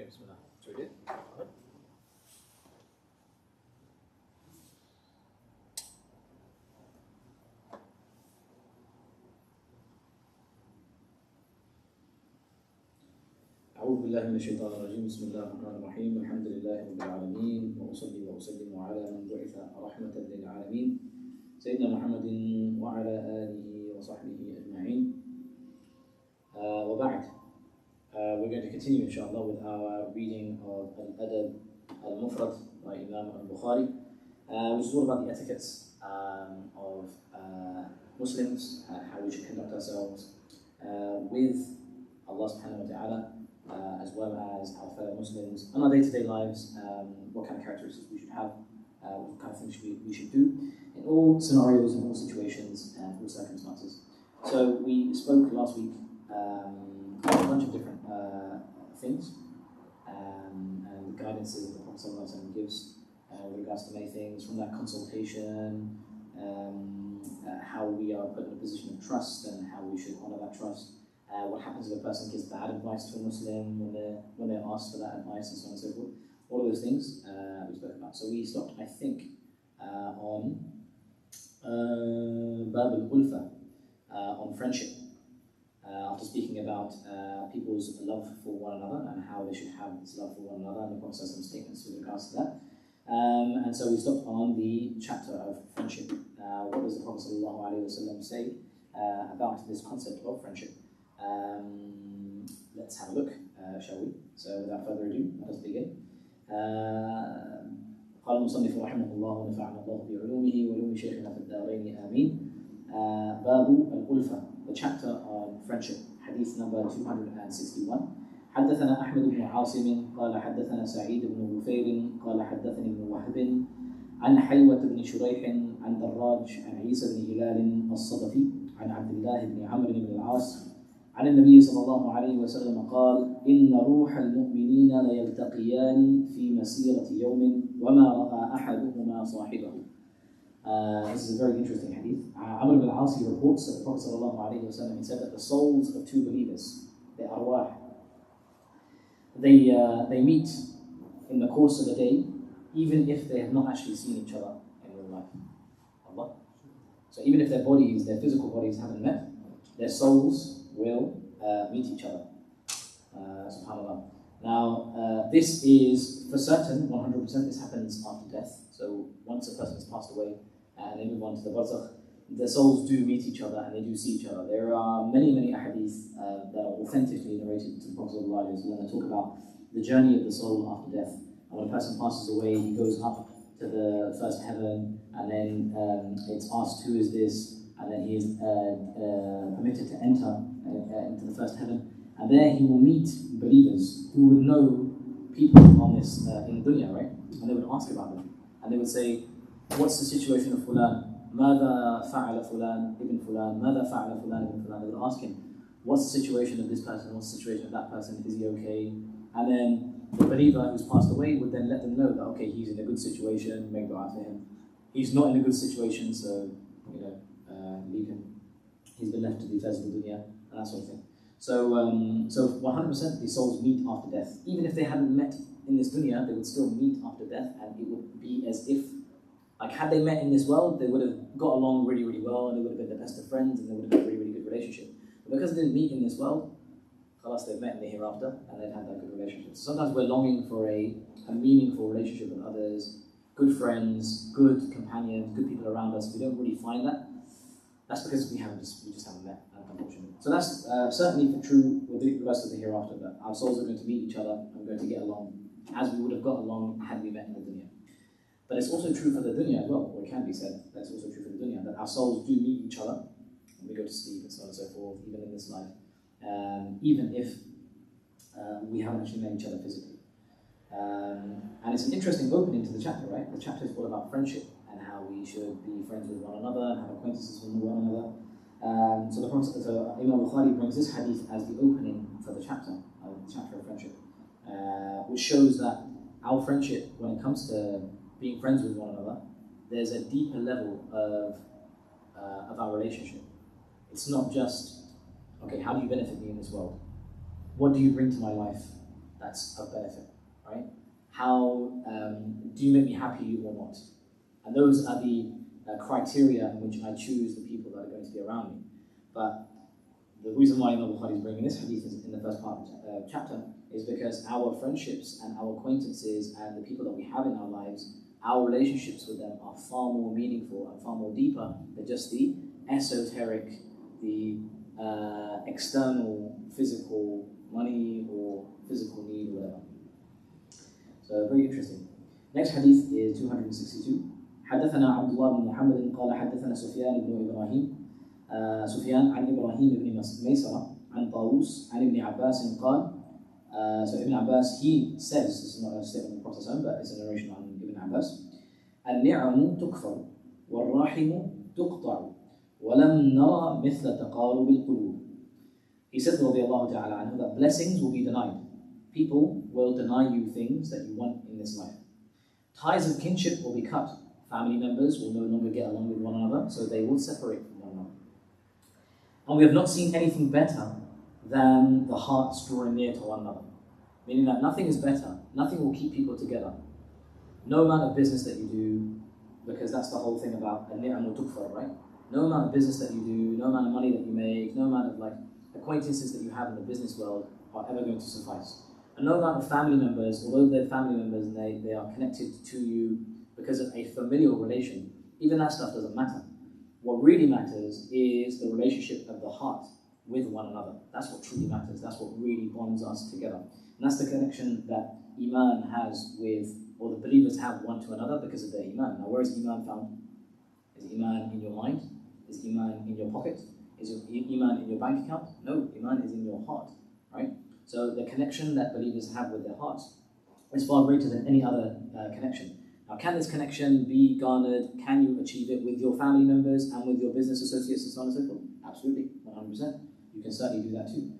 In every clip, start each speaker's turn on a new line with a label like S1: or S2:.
S1: Bismillah. Should we do it? Alright. أعوذ بالله من الشيطان الرجيم. بسم الله الرحمن الرحيم. الحمد لله رب العالمين، وأصلي وأسلم على من بعث رحمة للعالمين سيدنا محمد وعلى آله وصحبه أجمعين. وبعد. We're going to continue, inshallah, with our reading of Al-Adab, al-Mufrad by Imam al-Bukhari, which is all about the etiquettes of Muslims, how we should conduct ourselves with Allah subhanahu wa ta'ala, as well as our fellow Muslims in our day-to-day lives, what kind of characteristics we should have, what kind of things we should do in all scenarios, in all situations, and all circumstances. So we spoke last week about a bunch of different things and the guidances that the Prophet ﷺ gives with regards to many things, from that consultation, how we are put in a position of trust and how we should honour that trust. What happens if a person gives bad advice to a Muslim when they're asked for that advice, and so on and so forth. All of those things we spoke about. So we stopped, I think, on Bab al-Ulfa, on friendship, after speaking about people's love for one another and how they should have this love for one another, and the Prophet's statements with regards to that. And so we stopped on the chapter of friendship. What does the Prophet ﷺ say about this concept of friendship? Let's have a look, shall we? So without further ado, let us begin. قال المصنف رحمه الله ونفعنا الله بعلومه وعلوم شيخنا في الدارين آمين. باب الألفة, the chapter on friendship, hadith number 261. حدثنا أحمد بن عاصم قال حدثنا سعيد بن غفير قال حدثني ابن وهب عن حيوة بن شريح عن دراج عن عيسى بن هلال الصدفي عن عبد الله بن عمرو بن العاص عن النبي صلى الله عليه وسلم قال إن روح المؤمنين ليلتقيان في مسيرة يوم وما رأى أحدهما صاحبه. This is a very interesting hadith. Amr ibn al-As reports that the Prophet sallallahu alayhi wa sallam, he said that the souls of two believers, the arwah, they meet in the course of the day, even if they have not actually seen each other in real life. Allah. So even if their bodies, their physical bodies haven't met, their souls will meet each other. SubhanAllah. Now, this is for certain, 100%, this happens after death. So once a person has passed away and they move on to the barzakh, the souls do meet each other and they do see each other. There are many ahadith that are authentically narrated to the Prophet ﷺ that talk about the journey of the soul after death. And when a person passes away, he goes up to the first heaven, and then it's asked, who is this? And then he is permitted to enter into the first heaven. And there he will meet believers who would know people on this in dunya, right? And they would ask about them. And they would say, what's the situation of Fulan? ماذا فعل فلان ابن فلان? ماذا فعل فلان ابن فلان? They would ask him, what's the situation of this person? What's the situation of that person? Is he okay? And then the believer who's passed away would then let them know that, okay, he's in a good situation, make dua for him. He's not in a good situation, so, leave him. He's been left to the affairs of the dunya, and that sort of thing. So 100% these souls meet after death. Even if they hadn't met in this dunya, they would still meet after death, and it would be as if, like, had they met in this world, they would have got along really, really well, and they would have been the best of friends, and they would have had a really, really good relationship. But because they didn't meet in this world, khalas, they've met in the hereafter, and they've had that good relationship. So sometimes we're longing for a meaningful relationship with others, good friends, good companions, good people around us. We don't really find that. That's because we just haven't met, unfortunately. So that's certainly true with regards to the hereafter, that our souls are going to meet each other and we're going to get along as we would have got along had we met in the dunya. But it's also true for the dunya as well, or it can be said, that's also true for the dunya, that our souls do meet each other when we go to sleep and so on and so forth, even in this life, even if we haven't actually met each other physically. And it's an interesting opening to the chapter, right? The chapter is all about friendship and how we should be friends with one another and have acquaintances with one another. So Imam Bukhari brings this hadith as the opening for the chapter of friendship, which shows that our friendship, when it comes to being friends with one another, there's a deeper level of our relationship. It's not just, okay, how do you benefit me in this world? What do you bring to my life? that's of benefit, right? How do you make me happy or not? And those are the criteria in which I choose the people that are going to be around me. But the reason why Imam Bukhari is bringing this hadith in the first part of the chapter is because our friendships and our acquaintances and the people that we have in our lives, our relationships with them are far more meaningful and far more deeper than just the esoteric, the external, physical money or physical need or whatever. So very interesting. Next hadith is 262. حدثنا عبد الله بن محمد قال حدثنا سفيان بن إبراهيم سفيان عن إبراهيم بن ميسرة عن طاووس عن ابن عباس قال so Ibn Abbas, he says, this is not a statement of the Prophet but it's a narration on Ibn Abbas, النعم تكفر والرحم تقطع ولم نرى مثل تقارب القلوب. He said رضي الله تعالى عنه that blessings will be denied. People will deny you things that you want in this life. Ties of kinship will be cut. Family members will no longer get along with one another, so they will separate from one another. And we have not seen anything better than the hearts drawing near to one another. Meaning that nothing is better, nothing will keep people together. No amount of business that you do, because that's the whole thing about al-ni'am tukfar, right? No amount of business that you do, no amount of money that you make, no amount of acquaintances that you have in the business world are ever going to suffice. And no amount of family members, although they're family members and they are connected to you because of a familial relation, even that stuff doesn't matter. What really matters is the relationship of the heart with one another. That's what truly matters. That's what really bonds us together. And that's the connection that Iman has with, or the believers have one to another because of their Iman. Now, where is Iman found? Is Iman in your mind? Is Iman in your pocket? Is Iman in your bank account? No, Iman is in your heart, right? So the connection that believers have with their hearts is far greater than any other connection. Now, can this connection be garnered? Can you achieve it with your family members and with your business associates and so on and so forth? Absolutely, 100%. You can certainly do that too.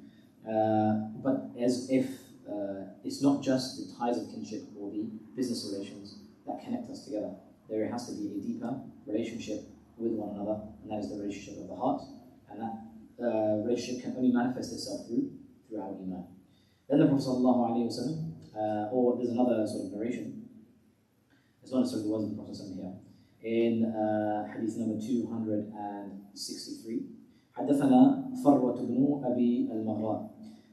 S1: But as if it's not just the ties of kinship or the business relations that connect us together. There has to be a deeper relationship with one another, and that is the relationship of the heart. And that relationship can only manifest itself through our Iman. Then the Prophet ﷺ, or there's another sort of narration, it's not necessarily the words of the Prophet ﷺ here, in hadith number 263, حدثنا فروة بن أبي المغراء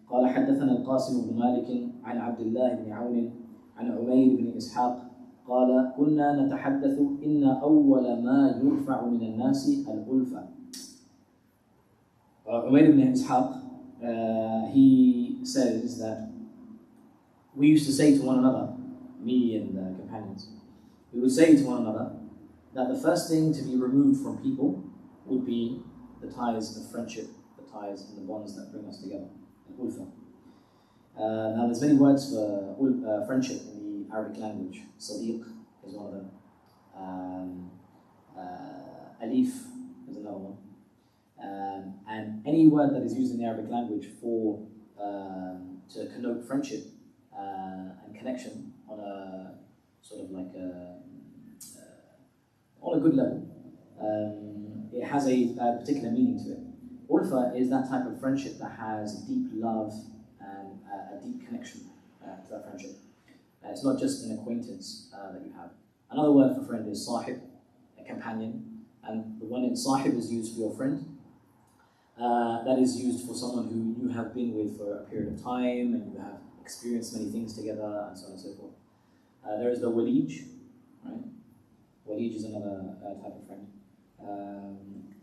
S1: قال حدثنا القاسم بن مالك عن عبد الله بن عون عن عمير بن إسحاق قال كنا نتحدث إن أول ما يرفع من الناس الألفة. Umayr ibn Ishaq, he says that we used to say to one another, me and the companions, we would say to one another that the first thing to be removed from people would be the ties of friendship, the ties and the bonds that bring us together, al-ulfa. Now there's many words for friendship in the Arabic language. Sadiq is one of them. Alif is another one. And any word that is used in the Arabic language for to connote friendship and connection on a sort of like on a good level, it has a particular meaning to it. Ulfa is that type of friendship that has deep love and a deep connection to that friendship. It's not just an acquaintance that you have. Another word for friend is sahib, a companion, and the one in sahib is used for your friend. That is used for someone who you have been with for a period of time and you have experienced many things together and so on and so forth. There is the walij, right? Walij is another type of friend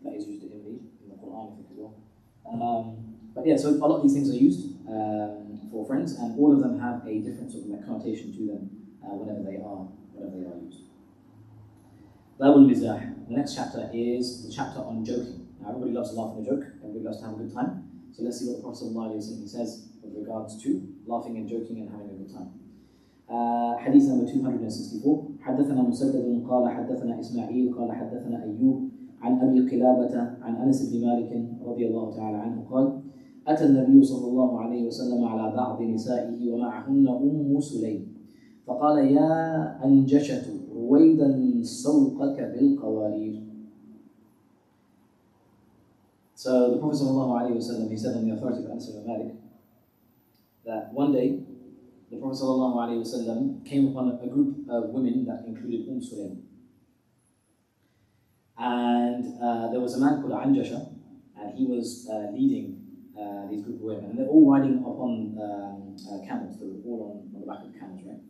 S1: that is used in the Quran, I think, as well. But yeah, so a lot of these things are used for friends, and all of them have a different sort of connotation to them whenever they are used. Babul Mizah. The next chapter is the chapter on joking. Now, everybody loves to laugh and a joke, everybody loves to have a good time. So let's see what the Prophet ﷺ says with regards to laughing and joking and having a good time. Hadith number 264. حدثنا مسدد قال حدثنا إسماعيل قال حدثنا أيوب عن أبي قلابة عن أنس بن مالك رضي الله تعالى عنه قال أتى النبي صلى الله عليه وسلم على بعض نسائه ومعهن أم سليم فقال يا أنجشة رويدا سوقك بالقوارير. So the Prophet ﷺ, he said on the authority of Anas ibn Malik that one day the Prophet ﷺ came upon a group of women that included Sulaym. And there was a man called Anjasha, and he was leading these group of women. And they're all riding upon camels. They were all on the back of camels, right?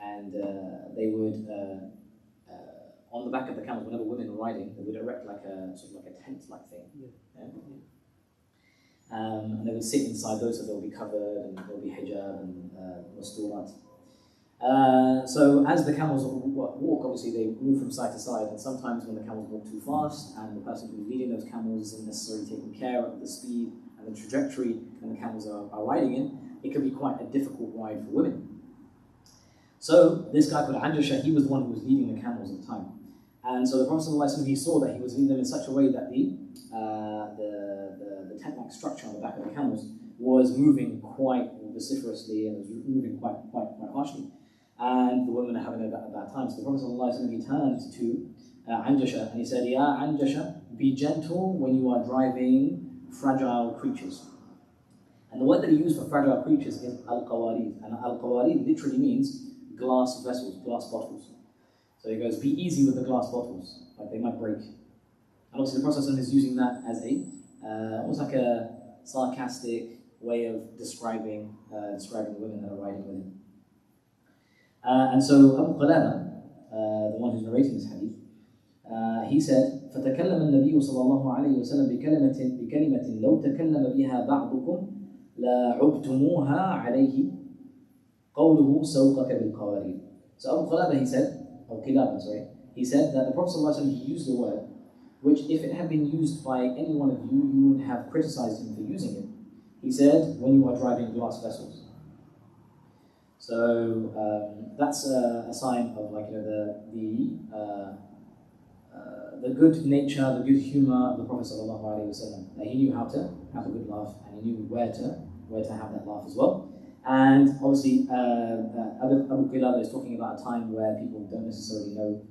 S1: And they would, on the back of the camels, whenever women were riding, they would erect like a sort of like a tent-like thing. Yeah. And they would sit inside those, so they'll be covered, and there'll be hijab and masturat. So as the camels walk, obviously they move from side to side, and sometimes when the camels walk too fast, and the person who's leading those camels isn't necessarily taking care of the speed and the trajectory and the camels are riding in, it can be quite a difficult ride for women. So this guy called Anjasha, he was the one who was leading the camels at the time. And so the Prophet ﷺ, he saw that he was leading them in such a way that the tent-like structure on the back of the camels was moving quite vociferously and was moving quite harshly. And the women are having a bad time. So the Prophet ﷺ, he turned to Anjasha and he said, Ya Anjasha, be gentle when you are driving fragile creatures. And the word that he used for fragile creatures is al-qawarid. And al-qawarid literally means glass vessels, glass bottles. So he goes, be easy with the glass bottles, like they might break. And obviously the Prophet is using that as almost like a sarcastic way of describing the women that are riding with him. And so Abu Qalaba, the one who's narrating this hadith, he said, فَتَكَلَّمَ النَّبِيُّ صَلَى اللَّهُ عَلَيْهِ وسلم بكلمة لو تكلم بها بعضكم لعبتموها عليه قوله سوقك بالقوارير. So Abu Qalaba, he said that the Prophet ﷺ, he used the word which, if it had been used by any one of you, you would have criticized him for using it. He said, when you are driving glass vessels. So that's a sign of, like, the good nature, the good humor of the Prophet ﷺ. He knew how to have a good laugh, and he knew where to have that laugh as well. And obviously, Abu Qilaba is talking about a time where people don't necessarily know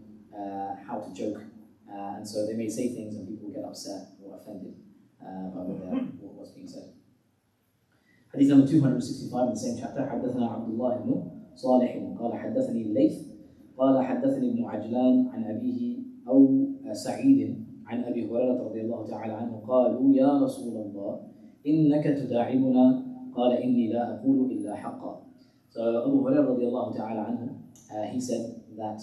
S1: how to joke, and so they may say things and people get upset or offended by what's being said. Hadith number 265 in the same chapter. حدثنا عبد الله بن صالح قال حدثني الليث قال حدثني ابن عجلان عن أبيه أو سعيد عن أبي هريرة رضي الله تعالى عنه قالوا يا رسول الله إنك تداعبنا قال إني لا أقول إلا حقا. So Abu Hurairah radiallahu ta'ala anhu, he said that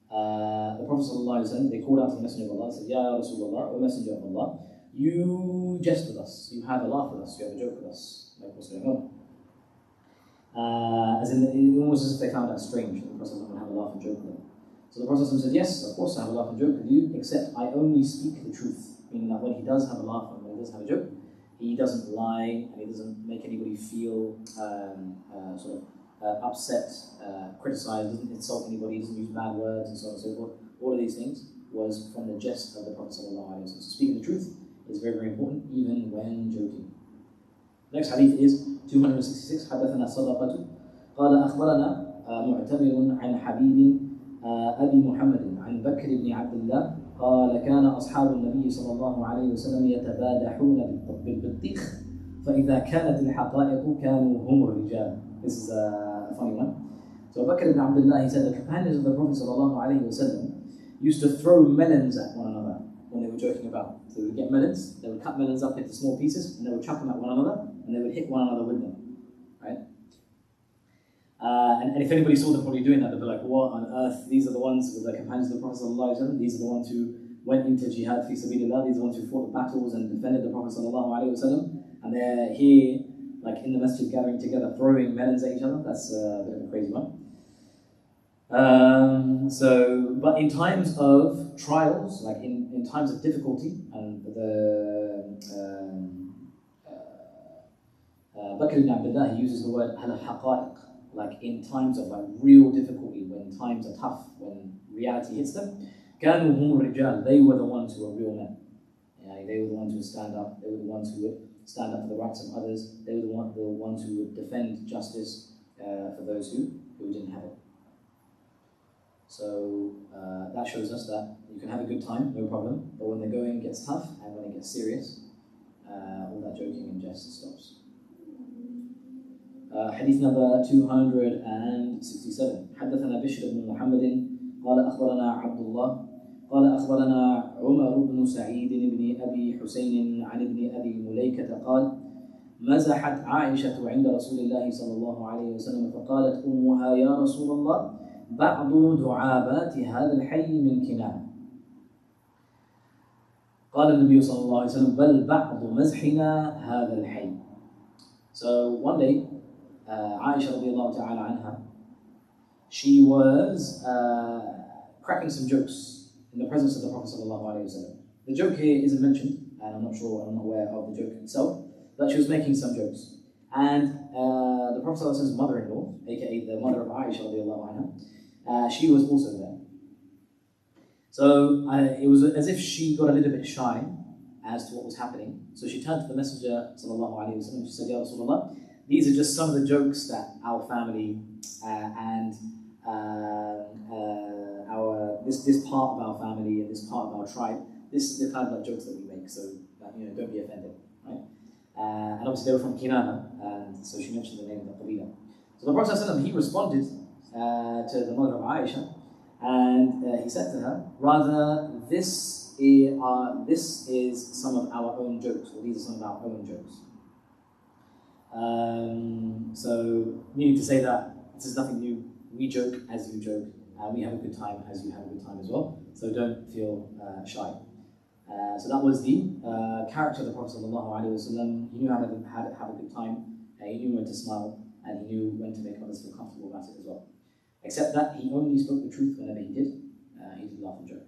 S1: the Prophet sallallahu alayhi wa sallam, they called out to the Messenger of Allah and said, Ya Rasulullah, O Messenger of Allah, you jest with us, you have a laugh with us, you have a joke with us, like what's going on? As in, almost as if they found that strange that the Prophet would have a laugh and joke with them. So the Prophet said, yes, of course I have a laugh and joke with you, except I only speak the truth, meaning that when he does have a laugh and when he does have a joke, he doesn't lie, and he doesn't make anybody feel upset, criticize, doesn't insult anybody, doesn't use bad words, and so on and so forth. All of these things was from the jest of the Prophet ﷺ. So speaking the truth is very, very important, even when joking. Next hadith is 266. حدثنا صدقة قال أخبرنا معتمر عن حبيب أبي محمد عن بكر بن عبد الله قال كان أصحاب النبي صلى الله عليه وسلم يتبادحون بالبطيخ فإذا كانت الحقائق كانوا هم الرجال. This is a funny one. So Bakr ibn Abdullah, he said the companions of the Prophet صلى الله عليه وسلم used to throw melons at one another when they were joking about. So they would get melons, they would cut melons up into small pieces, and they would chuck them at one another, and they would hit one another with them. Right? And if anybody saw them probably doing that, they'd be like, what on earth? These are the ones with the companions of the Prophet ﷺ. These are the ones who went into jihad fi sabilillah. These are the ones who fought the battles and defended the Prophet ﷺ. And they're here, like in the masjid, gathering together, throwing melons at each other. That's a bit of a crazy one. But in times of trials, like in times of difficulty, and Bakr ibn Abdullah, he uses the word al-haqa'iq, like in times of like real difficulty, when times are tough, when reality hits them. كانوا هم الرجال, they were the ones who were real men. They were the ones who would stand up, they were the ones who would stand up for the rights of others, they were the ones who would defend justice for those who didn't have it. So that shows us that you can have a good time, no problem, but when the going gets tough and when it gets serious, all that joking and jest stops. Hadith number 267. حدثنا بشر بن محمد قال أخبرنا عبد الله قال أخبرنا عمر بن سعيد بن أبي حسين عن ابن أبي مليكة قال مزحت عائشة عند رسول الله صلى الله عليه وسلم فقالت أمها يا رسول الله بعض دعابات هذا الحي من كنانة. قال النبي صلى الله عليه وسلم بل بعض مزحنا هذا الحي. So one day, Aisha radiallahu ta'ala anha, she was cracking some jokes in the presence of the Prophet sallallahu alayhi wa sallam. The joke here isn't mentioned, and I'm not aware of the joke itself, but she was making some jokes. And the Prophet sallallahu alayhi wa sallam's mother-in-law, aka the mother of Aisha radiallahu anha, she was also there. So it was as if she got a little bit shy as to what was happening. So she turned to the Messenger sallallahu alayhi wa sallam. She said, Ya Rasulullah, these are just some of the jokes that our family and this part of our family and this part of our tribe, this is the kind of jokes that we make. So don't be offended, right? And obviously they were from Kinana, and so she mentioned the name of the Qabila. So the Prophet ﷺ, he responded to the mother of Aisha, and he said to her, rather, this is some of our own jokes, or these are some of our own jokes. So, meaning to say that this is nothing new. We joke as you joke, and we have a good time as you have a good time as well. So don't feel shy. So that was the character of the Prophet ﷺ. He knew how to have a good time, he knew when to smile, and he knew when to make others feel comfortable about it as well. Except that he only spoke the truth whenever he did laugh and joke.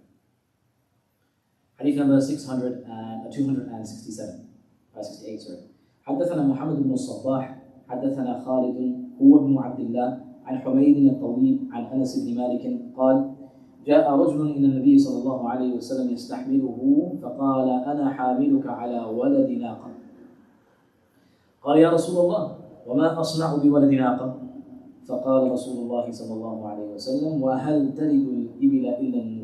S1: Hadith number 268, sorry. حدثنا محمد بن الصباح حدثنا خالد هو ابن عبد الله عن حميد الطويل عن أنس بن مالك قال جاء رجل إلى النبي صلى الله عليه وسلم يستحمله فقال أنا حاملك على ولد ناقة. قال يا رسول الله وما أصنع بولد ناقة؟ فقال رسول الله صلى الله عليه وسلم وهل تلد الإبل إلا النوق.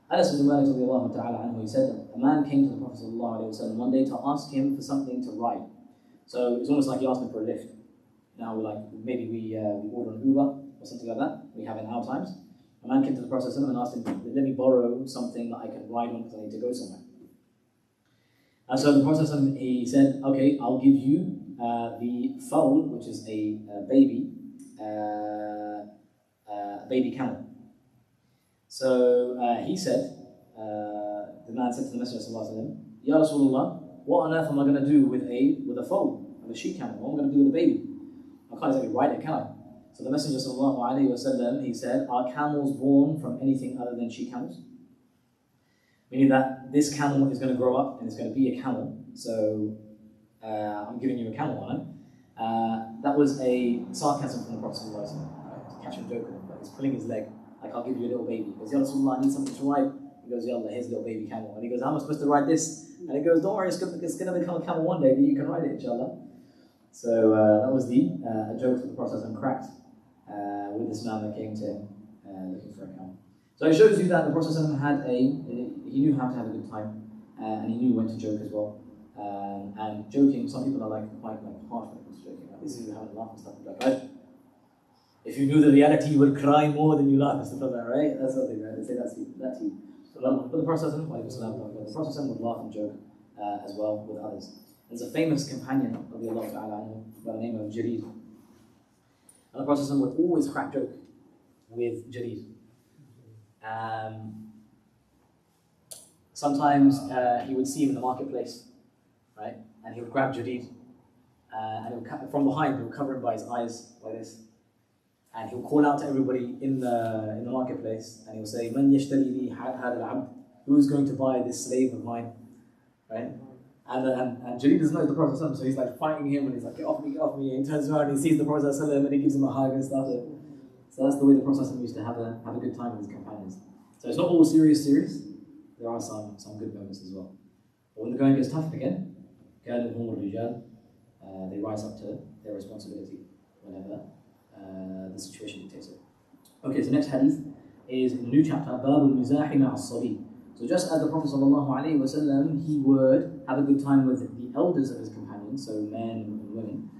S1: Anas ibn Malik radiallahu ta'ala anhu, he said a man came to the Prophet sallallahu alayhi wa sallam one day to ask him for something to ride. So it's almost like he asked him for a lift. Now maybe we order an Uber or something like that, we have in our times. A man came to the Prophet sallallahu alayhi wa sallam and asked him, let me borrow something that I can ride on because I need to go somewhere. And so the Prophet sallallahu alayhi wa sallam, he said, okay, I'll give you the foal, which is a baby camel. So he said, the man said to the Messenger sallallahu alaihi wasallam, Ya Rasulullah, what on earth am I going to do with a foal, with a sheep camel? What am I going to do with a baby? I can't exactly ride it, can I? So the Messenger sallallahu alaihi wasallam, he said, are camels born from anything other than she camels? Meaning that this camel is going to grow up and it's going to be a camel. So I'm giving you a camel on it. That was a sarcasm from the Prophet sallallahu alaihi wasallam, to catch him joking, but he's pulling his leg. Like, I'll give you a little baby. He goes, Ya Rasulullah, I need something to ride. He goes, Ya Allah, here's a little baby camel. And he goes, how am I supposed to ride this? And he goes, don't worry, it's going to become a camel one day, but you can ride it, inshallah. So that was the joke that the Prophet cracked with this man that came to him looking for a camel. So it shows you that the Prophet he knew how to have a good time, and he knew when to joke as well. And joking, some people are quite harsh when it comes to joking. Like, this is having a laugh and stuff like that, right? If you knew the reality, you would cry more than you laugh and stuff like that, right? That's what they say that to you. But the Prophet would laugh and joke as well with others. There's a famous companion of the Allah Ta'ala by the name of Jarir. And the Prophet would always crack joke with Jarir. Sometimes he would see him in the marketplace, right? And he would grab Jarir, and from behind he would cover him by his eyes like this. And he'll call out to everybody in the marketplace, and he'll say, "Man yashtari li hada al-abd?" Who's going to buy this slave of mine, right? And Jarir doesn't know the Prophet, so he's fighting him, and he's like, "Get off me, get off me!" And he turns around, and he sees the Prophet, and he gives him a hug and stuff. So that's the way the Prophet used to have a good time with his companions. So it's not all serious. There are some good moments as well. But when the going gets tough again, they rise up to their responsibility whenever the situation dictates it. Okay, so next hadith is in the new chapter, Babul Mizahi Ma'as-Sabi. So just as the Prophet ﷺ, he would have a good time with the elders of his companions, so men and women,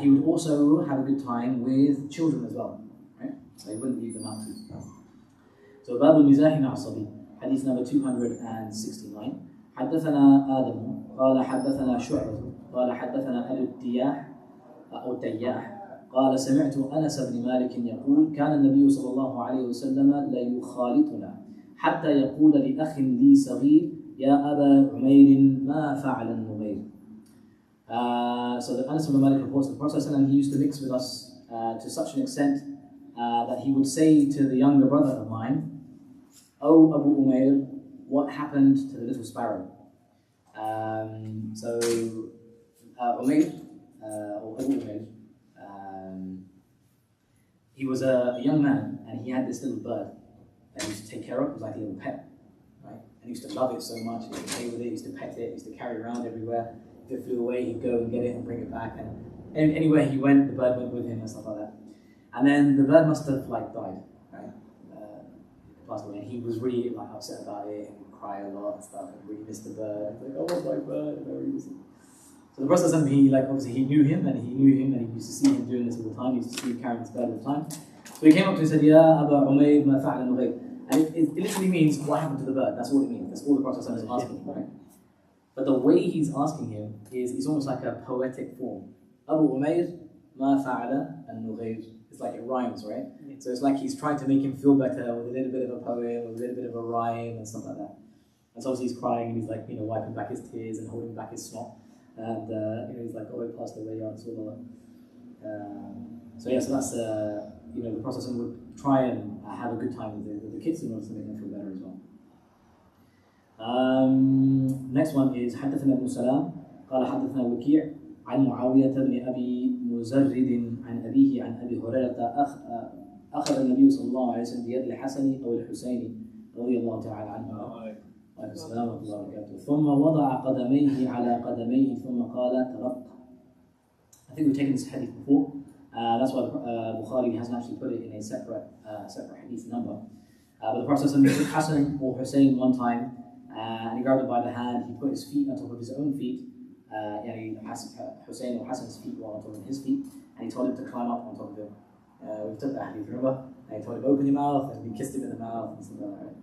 S1: He would also have a good time with children as well, right? So he wouldn't leave them out too. So باب المزاح مع الصبي. Hadith number 269. حدثنا آدم قال حدثنا شعبة قال حدثنا أبو التياح أو التياح قال سمعت أنس بن مالك يقول كان النبي صلى الله عليه وسلم لا يخالطنا حتى يقول لأخ لي صغير يا أبا عمير ما فعل النغير. So the Anas ibn Malik reports the Prophet ﷺ, he used to mix with us to such an extent that he would say to the younger brother of mine, "Oh Abu Umair, what happened to the little sparrow?" So Umair, or Abu Umair, he was a young man and he had this little bird that he used to take care of. It was like a little pet, right? And he used to love it so much. He used to play with it, he used to pet it, he used to carry it around everywhere. If it flew away, he'd go and get it and bring it back. And anywhere he went, the bird went with him and stuff like that. And then the bird must have died, right? Passed away. And he was really upset about it and would cry a lot and stuff. And really missed the bird. Like, oh, what's my bird? And I really miss it. So the Prophet, obviously he knew him and he used to see him doing this all the time. He used to see him carrying this bird all the time. So he came up to him and said, Ya Aba Umayr ma fa'ala al-Nughayr. And it literally means, what happened to the bird? That's all it means. That's all the Prophet is asking, right? But the way he's asking him is almost like a poetic form. Abu Umayr ma fa'ala al-Nughayr. It's like it rhymes, right? Yeah. So it's like he's trying to make him feel better with a little bit of a poem, with a little bit of a rhyme and stuff like that. And so obviously he's crying and he's like, wiping back his tears and holding back his snot. And he's like, oh, I passed away, Ya Rasulullah. So that's the Prophet would try and have a good time with the kids in order to make them feel better as well. Next one is حدثنا ابن سلام قال حدثنا وكيع عن معاوية بن أبي مزرد عن أبيه عن أبي هريرة أخذ النبي صلى الله عليه وسلم بيد الحسن أو الحسين رضي الله تعالى عنهما وعليكم السلام ورحمة الله وبركاته ثم وضع قدميه على قدميه ثم قال ترق. I think we've taken this hadith before. That's why Bukhari hasn't actually put it in a separate hadith number. But the Prophet took Hasan or Hussein one time and he grabbed him by the hand. He put his feet on top of his own feet. Hussein or Hasan's feet were on top of his feet, and he told him to climb up on top of him. We took that hadith, remember? And he told him, open your mouth, and he kissed him in the mouth and stuff like that. Right?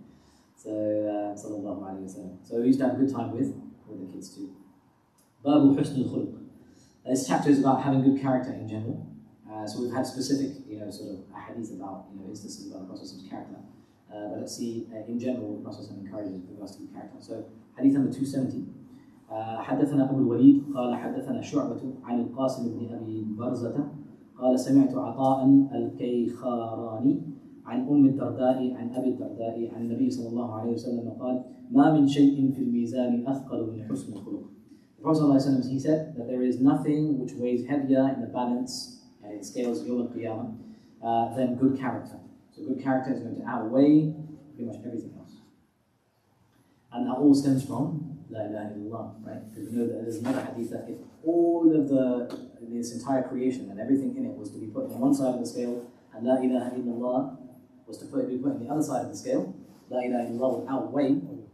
S1: So, sallallahu alayhi wa sallam. So we used to have a good time with the kids too. Babu husn al-khuluq. This chapter is about having good character in general. So we've had specific, sort of hadith about, instances about the Prophet's character. But let's see, in general, the Prophet encourages us to good character. So, hadith number 270. حدثنا أبو الوليد قال حدثنا شعبة عن القاسم بن أبي برزة قال سمعت عطاء الكيخاراني عن أم الدرداء عن أبي الدرداء عن النبي صلى الله عليه وسلم قال ما من شيء في الميزان أثقل من حسن الخلق. The Prophet ﷺ, he said that there is nothing which weighs heavier in the balance and in scales of Yawm al-Qiyamah than good character. So good character is going to outweigh pretty much everything else. And that all stems from La ilaha illallah, right? Because we know that there's another hadith that if all of this entire creation and everything in it was to be put on one side of the scale, and La ilaha illallah was to be put on the other side of the scale, La ilaha illallah would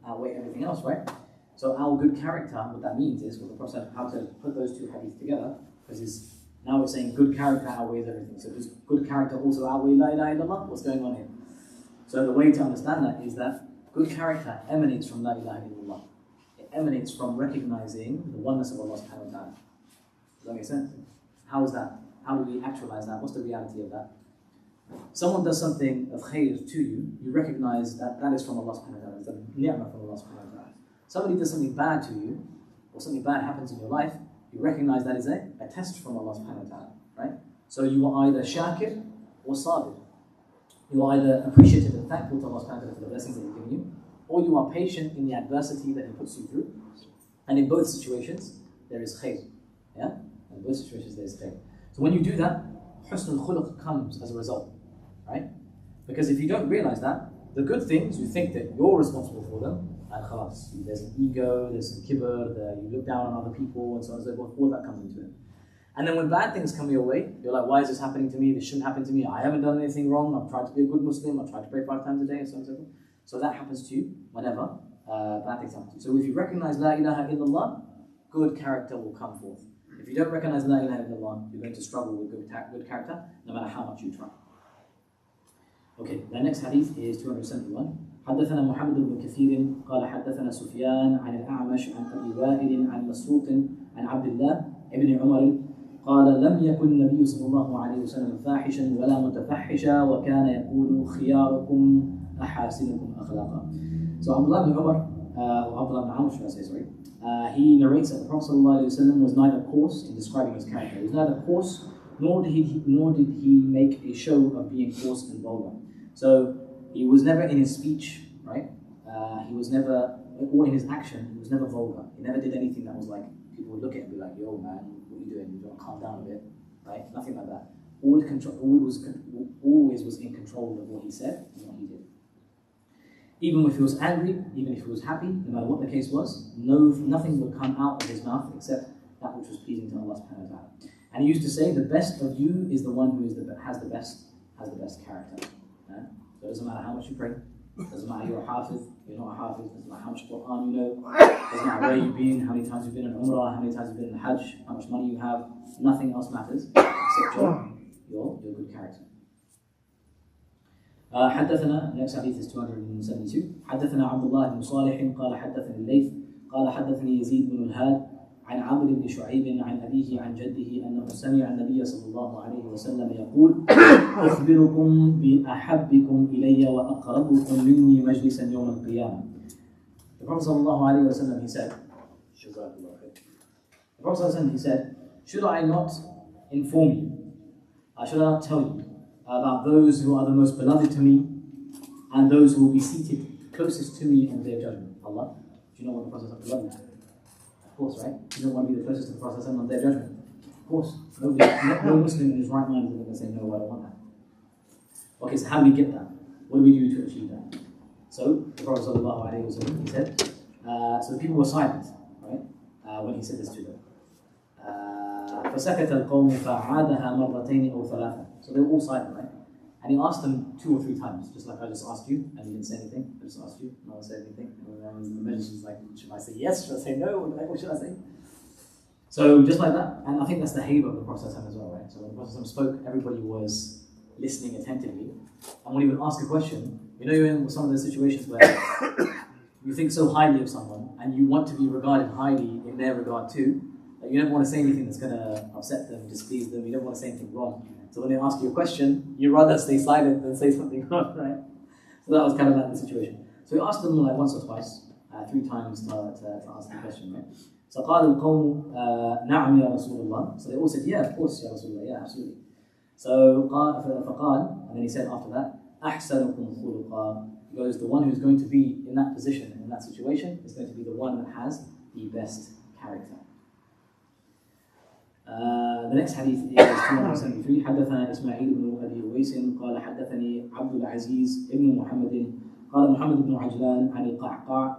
S1: outweigh everything else, right? So our good character, what that means is, what the Prophet said, how to put those two hadiths together, because now we're saying good character outweighs everything. So does good character also outweigh La ilaha illallah? What's going on here? So the way to understand that is that good character emanates from La ilaha illallah. Emanates from recognizing the oneness of Allah subhanahu wa ta'ala. Does that make sense? How is that? How do we actualize that? What's the reality of that? Someone does something of khair to you, you recognize that is from Allah subhanahu wa ta'ala. It's a ni'mah from Allah subhanahu wa ta'ala. Somebody does something bad to you, or something bad happens in your life, you recognize that is a test from Allah subhanahu wa ta'ala. Right? So you are either shakir or sabir. You are either appreciative and thankful to Allah subhanahu wa ta'ala for the blessings that He's given you, or you are patient in the adversity that He puts you through. And in both situations, there is khair. Yeah? In both situations, there is khair. So when you do that, husn al-khuluq comes as a result. Right? Because if you don't realize that, the good things, you think that you're responsible for them, and khalas, there's an ego, there's some kibr, you look down on other people, and so on and so forth, all that comes into it. And then when bad things come your way, you're like, why is this happening to me? This shouldn't happen to me. I haven't done anything wrong. I've tried to be a good Muslim. I've tried to pray 5 times a day, and so on and so forth. So that happens to you whenever bad things happen to you. So if you recognize La ilaha illallah, good character will come forth. If If you don't recognize La ilaha illallah, you're going to struggle with good character, no matter how much you try. Okay, the next hadith is 271. حدثنا محمد بن كثير قال حدثنا سفيان عن الأعمش عن أبي وائل عن مسروق عن عبد الله ابن عمر قال لم يكن النبي صلى الله عليه وسلم فاحشا ولا متفحشا وكان يقول خياركم أحاسنكم أخلاقا. So Abdullah ibn Umar, or Abdullah ibn Amr, should I say, sorry, he narrates that the Prophet ﷺ was neither coarse in describing his character. He was neither coarse, nor did he make a show of being coarse and vulgar. So he was never in his speech, right? He was never, or in his action, he was never vulgar. He never did anything that was like, people would look at him and be like, yo man, what are you doing? You don't calm down a bit, right? Nothing like that. Always was in control of what he said and what he did. Even if he was angry, even if he was happy, no matter what the case was, nothing would come out of his mouth except that which was pleasing to Allah subhanahu wa ta'ala. And he used to say, the best of you is the one who has the best character. So it doesn't matter how much you pray, it doesn't matter you're a hafiz, you're not a hafiz, it doesn't matter how much Quran you know, it doesn't matter where you've been, how many times you've been in Umrah, how many times you've been in Hajj, how much money you have, nothing else matters except your good character. حدثنا, next hadith is 272. حدثنا عبد الله بن صالح قال حدثني الليث قال حدثني يزيد بن الهاد عن عمرو بن شعيب عن أبيه عن جده أنه سمع النبي صلى الله عليه وسلم يقول أخبركم بأحبكم إلي وأقربكم مني مجلسا يوم القيامة. The Prophet صلى الله عليه وسلم, he said, the Prophet صلى الله عليه وسلم, he said, should I not inform you, should I not tell you about those who are the most beloved to me and those who will be seated closest to me on the Day of Judgment? Allah, do you know what the Prophet beloved is? Of course, right? You don't want to be the closest to the Prophet on the Day of Judgment. Of course. No Muslim in his right mind is going to say, no, I don't want that. Okay, so how do we get that? What do we do to achieve that? So, the Prophet ﷺ, he said, so the people were silent, right? When he said this to them. فسكت القوم فعادها مرتين أو ثلاثة. So they were all silent, right? And he asked them 2 or 3 times, just like I just asked you, and you didn't say anything. I just asked you, no one said anything. And then the message was like, should I say yes? Should I say no? What should I say? So just like that, and I think that's the haiba of the Prophet as well, right? So when the Prophet spoke, everybody was listening attentively. And when he would ask a question, you know, you're in some of those situations where you think so highly of someone, and you want to be regarded highly in their regard too. Like you don't want to say anything that's going to upset them, displease them. You don't want to say anything wrong. So when they ask you a question, you rather stay silent than say something wrong, right? So that was kind of like the situation. So he asked them like once or twice, 3 times to ask the question, right? So قال القوم نعم يا رسول الله. So they all said, yeah, of course, يا رسول الله, yeah, absolutely. So فقال, and then he said after that, أحسنكم خلقا. He goes, the one who's going to be in that position and in that situation is going to be the one that has the best character. The next hadith is 273. حدثنا إسماعيل بن أبي أويس قال حدثني عبد العزيز ابن محمد قال محمد بن عجلان عن القعقاع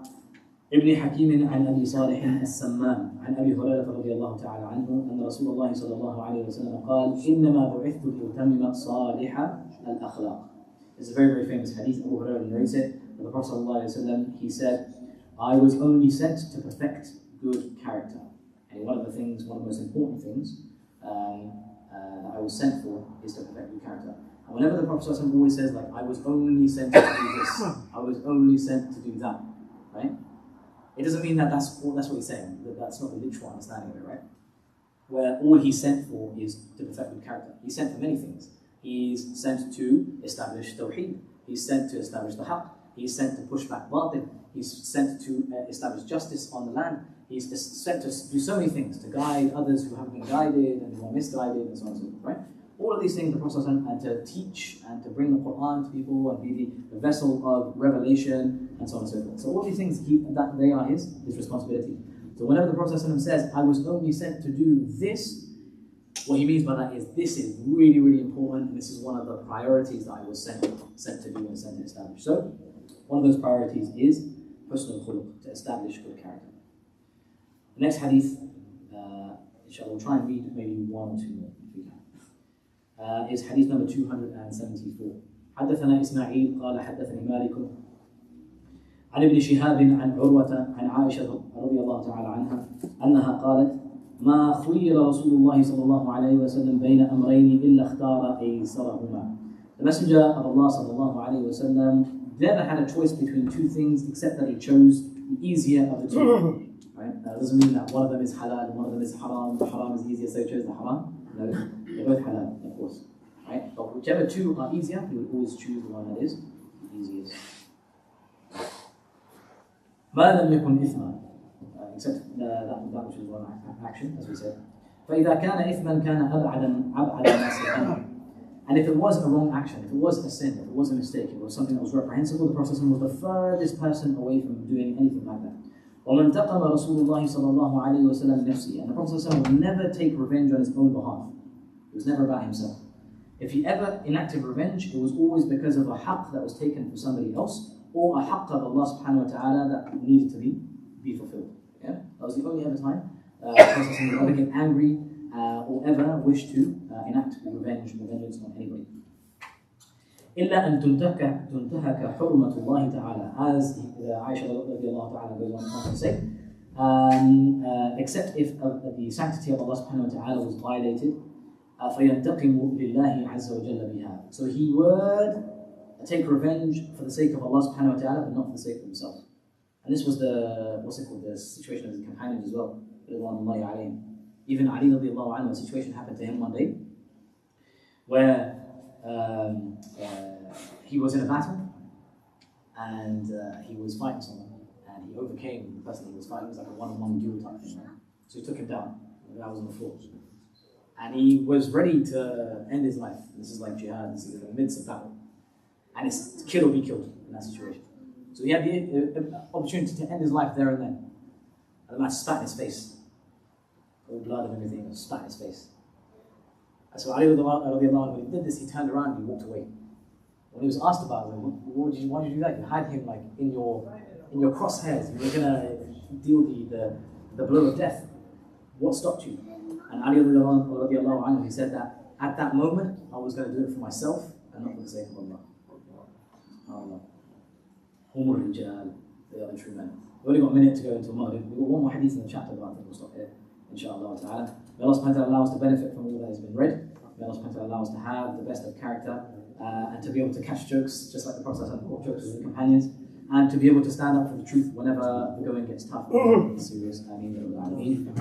S1: ابن حكيم عن أبي صالح السمان عن أبي هريرة رضي الله تعالى عنه أن رسول الله صلى الله عليه وسلم قال إنما بعثت لأتمم صالح الأخلاق. It's a very, very famous hadith. Abu Hurairah narrates it. The Prophet ﷺ, he said, I was only sent to perfect good character. And one of the most important things that I was sent for is to perfect good character. And whenever the Prophet ﷺ always says, like, I was only sent to do this, I was only sent to do that, right? It doesn't mean that that's what he's saying. That's not the literal understanding of it, right? Where all he's sent for is to perfect good character. He's sent for many things. He's sent to establish tawheed. He's sent to establish the haqq. He's sent to push back batil. He's sent to establish justice on the land. He's sent to do so many things, to guide others who haven't been guided and who are misguided and so on and so forth, right? All of these things the Prophet and to teach and to bring the Quran to people and be the vessel of revelation and so on and so forth. So all these things, that they are his responsibility. So whenever the Prophet says, I was only sent to do this, what he means by that is this is really, really important, and this is one of the priorities that I was sent to do and sent to establish. So one of those priorities is husn al-khuluq, to establish good character. The next hadith, inshallah, we'll try and read maybe 1 or 2 more if we can. Is hadith number 274. حدثنا إسماعيل قال حدثني مالك عن ابن شهاب عن عروة عن عائشة رضي الله تعالى عنها أنها قالت ما خير رسول الله صلى الله عليه وسلم بين أمرين إلا اختار أيسرهما. The Messenger of Allah صلى الله عليه وسلم never had a choice between two things except that he chose the easier of the two. Right? That doesn't mean that one of them is halal and one of them is haram. The haram is easier, so he chose the haram. No, they're both halal, of course. Right? But whichever two are easier, he would always choose the one that is the easiest. ما لم يكن إثما, except that which is one action, as we said. فإذا كان إثما كان أبعد الناس عنه. And if it was a wrong action, if it was a sin, if it was a mistake, if it was something that was reprehensible, the Prophet was the furthest person away from doing anything like that. وَمَنْ تَقَمَ رَسُولُ اللَّهِ صَلَّى اللَّهُ عَلَيْهِ وَسَلَّمْ نَفْسِهِ. And the Prophet would never take revenge on his own behalf. It was never about himself. If he ever enacted revenge, it was always because of a haqq that was taken from somebody else, or a haqq of Allah subhanahu wa ta'ala that needed to be fulfilled. Yeah? That was the only ever time the Prophet would ever get angry or ever wish to enact revenge or vengeance on anybody. إلا أن تنتهك حرمة الله تعالى, as Aisha radiallahu ta'ala goes on to say, except if the sanctity of Allah subhanahu wa ta'ala was violated, فينتقم لله عز وجل بها. So he would take revenge for the sake of Allah subhanahu wa ta'ala, but not for the sake of himself. And this was the situation of his companions as well. Even Ali radiallahu anhu, a situation happened to him one day where he was in a battle and he was fighting someone and he overcame the person he was fighting. It was like a one-on-one duel type thing, right? So he took him down. The guy was on the floor. And he was ready to end his life. This is like jihad, this is in the midst of battle. And it's kill or be killed in that situation. So he had the opportunity to end his life there and then. And the man spat in his face. All blood and everything, spat in his face. And so Ali radiallahu anhu, when he did this, he turned around and he walked away. When he was asked about it, why did you do that? You had him like in your crosshairs. You were going to deal the blow of death. What stopped you? And Ali radiallahu anhu, he said that at that moment, I was going to do it for myself and not for the sake of Allah. Humur rijal, they are the true men. We've only got a minute to go into Maghrib. We've got one more hadith in the chapter, but I think we'll stop here, inshallah ta'ala. May Allah subhanahu wa ta'ala allow us to benefit from all that has been read. May Allah subhanahu wa ta'ala allow us to have the best of character and to be able to catch jokes, just like the Prophet caught jokes with his companions, and to be able to stand up for the truth whenever the going gets tough or serious. Ameen.